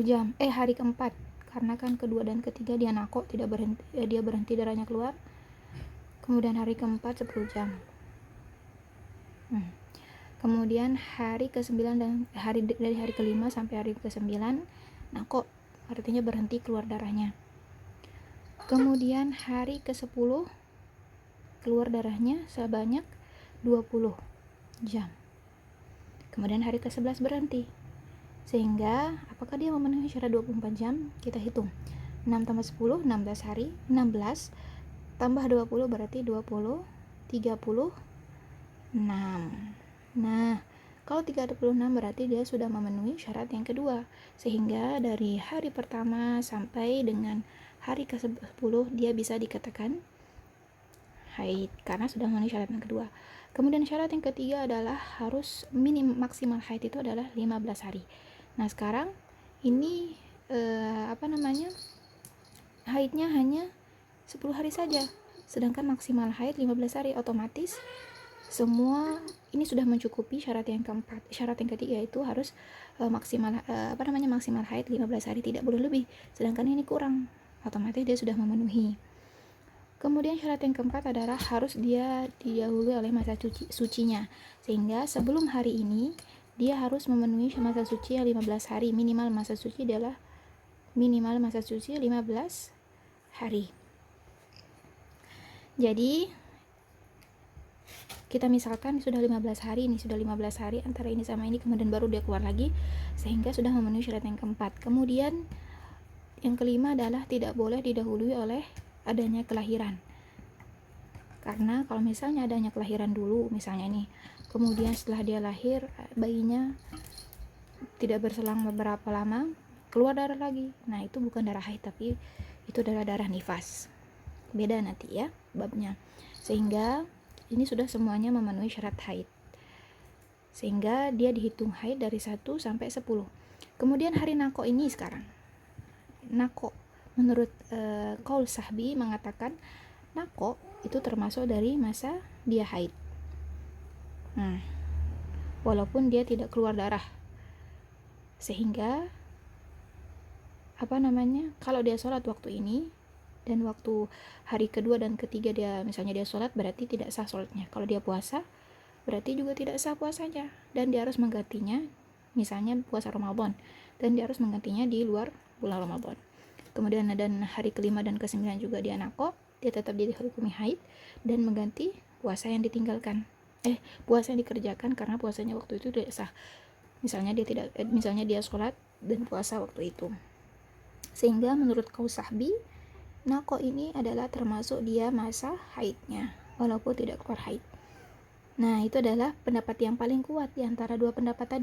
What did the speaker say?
jam. Hari keempat, karena kan kedua dan ketiga dia nako, tidak berhenti, dia berhenti darahnya keluar. Kemudian hari keempat 10 jam. Kemudian hari ke-9 dan dari hari ke-5 sampai hari ke-9 nako, artinya berhenti keluar darahnya. Kemudian hari ke-10 keluar darahnya sebanyak 20 jam. Kemudian hari ke-11 berhenti. Sehingga apakah dia memenuhi syarat 24 jam? Kita hitung. 6 tambah 10, 16 hari. 16 tambah 20 berarti 20, 36. Nah, kalau 36 berarti dia sudah memenuhi syarat yang kedua. Sehingga dari hari pertama sampai dengan hari ke-10 dia bisa dikatakan haid karena sudah memenuhi syarat yang kedua. Kemudian syarat yang ketiga adalah harus maksimal haid itu adalah 15 hari. Nah, sekarang ini haidnya hanya 10 hari saja, sedangkan maksimal haid 15 hari. Otomatis semua ini sudah mencukupi syarat yang keempat. Syarat yang ketiga itu harus maksimal haid 15 hari, tidak boleh lebih, sedangkan ini kurang, otomatis dia sudah memenuhi. Kemudian syarat yang keempat adalah harus dia didahului oleh masa sucinya, sehingga sebelum hari ini dia harus memenuhi masa suci yang 15 hari. Minimal masa suci 15 hari. Jadi kita misalkan sudah 15 hari, ini sudah 15 hari antara ini sama ini, kemudian baru dia keluar lagi, sehingga sudah memenuhi syarat yang keempat. Kemudian yang kelima adalah tidak boleh didahului oleh adanya kelahiran. Karena kalau misalnya adanya kelahiran dulu, misalnya nih, kemudian setelah dia lahir bayinya tidak berselang beberapa lama keluar darah lagi, nah itu bukan darah haid, tapi itu adalah darah nifas. Beda nanti ya babnya. Sehingga ini sudah semuanya memenuhi syarat haid, sehingga dia dihitung haid dari 1 sampai 10. Kemudian hari nako ini sekarang, nako menurut qaul sahbi mengatakan nako itu termasuk dari masa dia haid, walaupun dia tidak keluar darah. Sehingga kalau dia sholat waktu ini dan waktu hari kedua dan ketiga dia misalnya dia sholat, berarti tidak sah sholatnya. Kalau dia puasa berarti juga tidak sah puasanya, dan dia harus menggantinya, misalnya puasa Ramadan, dan dia harus menggantinya di luar bulan Ramadan. Kemudian dan hari ke-5 dan ke-9 juga dia nako, dia tetap dihukumi haid dan mengganti puasa yang ditinggalkan, puasa yang dikerjakan karena puasanya waktu itu tidak sah. Misalnya dia sholat dan puasa waktu itu. Sehingga menurut qaul sahbi, nako ini adalah termasuk dia masa haidnya walaupun tidak keluar haid. Nah, itu adalah pendapat yang paling kuat di antara dua pendapat tadi.